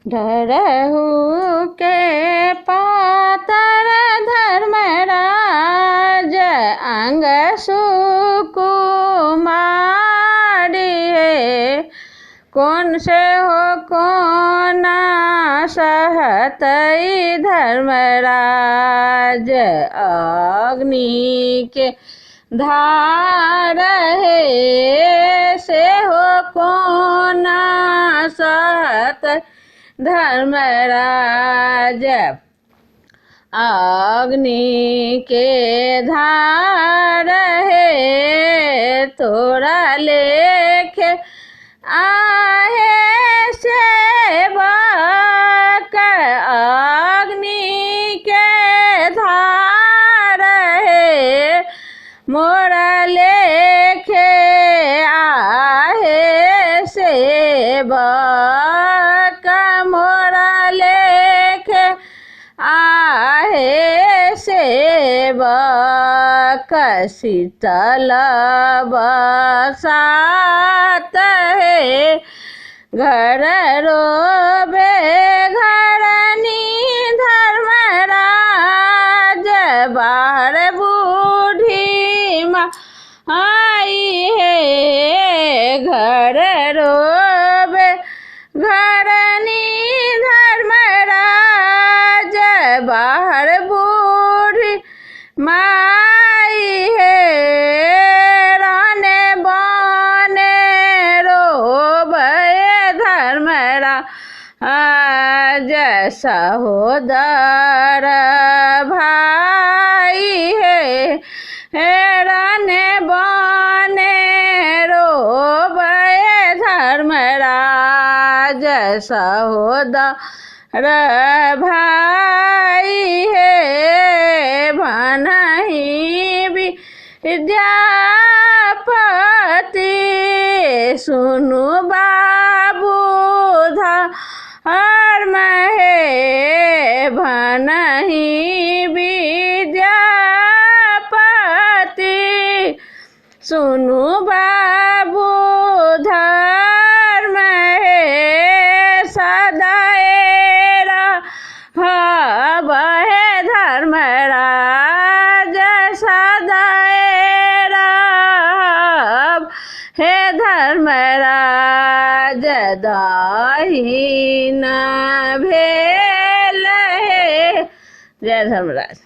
डरहु के पातर धर्मराज अंग सुकुमारी है। कौन से हो कौन सहतई धर्मराज अग्नि के धार है। से हो कौन सहत धर्मराज अग्नि के धार है। तोरा लेख आहे सेवक अग्नि के धार है। मोरा लेखे आहे सेवक मोरा लेखे आहे सेवक शीतल बसात है। घर रोबे घरनी धर्मराज बाहर बूढ़ी माँ आई है। घर रोबे घरनी धर्मराज बाहर बूढ़ी माई है। राने बाने रोबे धर्मराज सहोदर भाई है। राने बाने रोबे धर्मराज सहोदर भाई है। भनहि विद्यापति सुनु बाबू धर्म है। भनहि विद्यापति सुनु बाबू धर्म है। सदैव रहब है धर्मराज सदैव रहब हे धर्मराज दाहिना भेल है। जय धर्मराज।